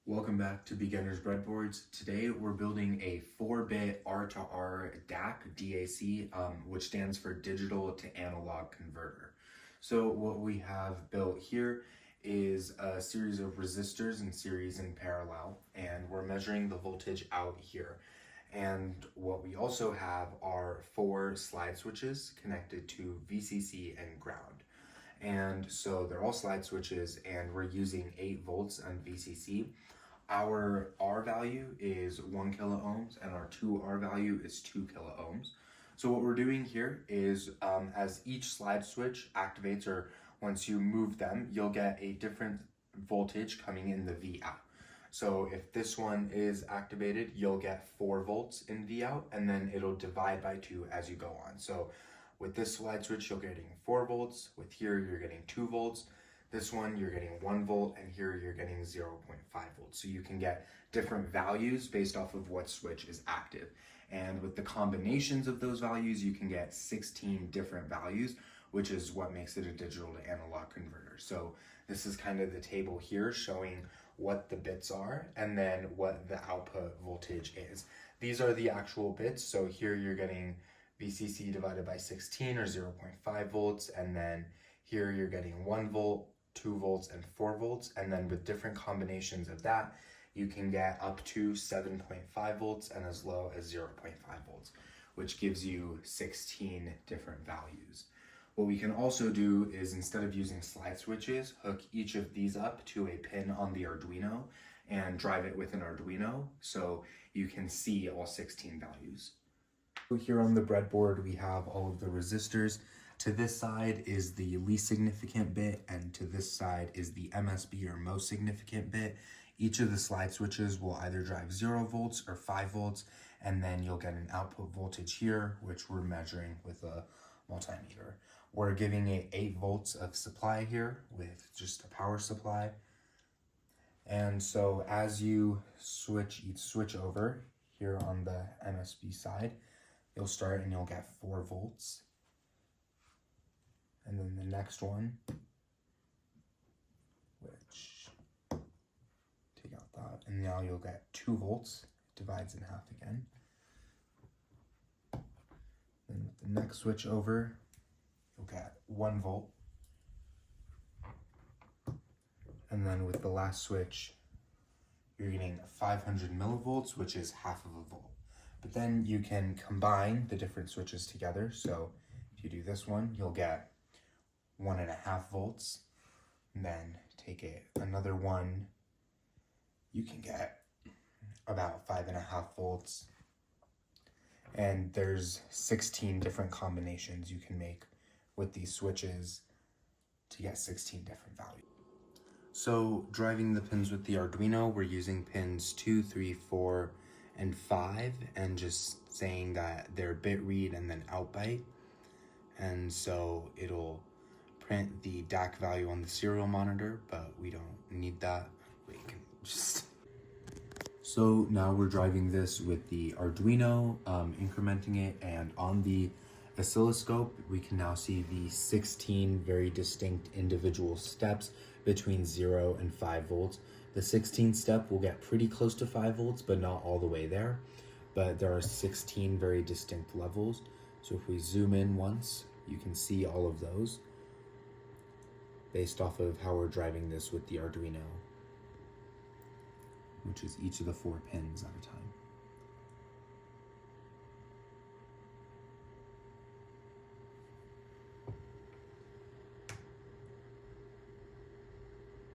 Welcome back to Beginner's Breadboards. Today we're building a 4-bit R-to-R DAC, which stands for Digital to Analog Converter. So what we have built here is a series of resistors in series and parallel, and we're measuring the voltage out here. And what we also have are 4 slide switches connected to VCC and ground. And so they're all slide switches, and we're using 8 volts on VCC. Our R value is 1 kilo ohms and our 2R value is 2 kilo ohms. So what we're doing here is as each slide switch activates, or once you move them, you'll get a different voltage coming in the V out. So if this one is activated, you'll get 4 volts in V out, and then it'll divide by 2 as you go on. So with this slide switch, you're getting 4 volts. With here, you're getting 2 volts. This one, you're getting 1 volt, and here you're getting 0.5 volts. So you can get different values based off of what switch is active. And with the combinations of those values, you can get 16 different values, which is what makes it a digital to analog converter. So this is kind of the table here showing what the bits are and then what the output voltage is. These are the actual bits. So here you're getting VCC divided by 16 or 0.5 volts, and then here you're getting 1 volt, 2 volts, and 4 volts, and then with different combinations of that, you can get up to 7.5 volts and as low as 0.5 volts, which gives you 16 different values. What we can also do is, instead of using slide switches, hook each of these up to a pin on the Arduino and drive it with an Arduino so you can see all 16 values. So here on the breadboard, we have all of the resistors. To this side is the least significant bit, and to this side is the MSB, or most significant bit. Each of the slide switches will either drive 0 volts or 5 volts, and then you'll get an output voltage here, which we're measuring with a multimeter. We're giving it 8 volts of supply here with just a power supply. And so as you switch each switch over here on the MSB side, you'll start and you'll get 4 volts. And then the next one, which, take out that, and now you'll get 2 volts, divides in half again. Then with the next switch over, you'll get 1 volt. And then with the last switch, you're getting 500 millivolts, which is half of a volt. But then you can combine the different switches together. So if you do this one, you'll get 1.5 volts, and then take another one, you can get about 5.5 volts. And there's 16 different combinations you can make with these switches to get 16 different values. So driving the pins with the Arduino, we're using pins 2, 3, 4, and 5, and just saying that they're bit read and then out byte. And so it'll print the DAC value on the serial monitor, but we don't need that. We can just... So now we're driving this with the Arduino, incrementing it, and on the oscilloscope, we can now see the 16 very distinct individual steps between 0 and 5 volts. The 16th step will get pretty close to 5 volts, but not all the way there. But there are 16 very distinct levels. So if we zoom in once, you can see all of those based off of how we're driving this with the Arduino, which is each of the 4 pins at a time.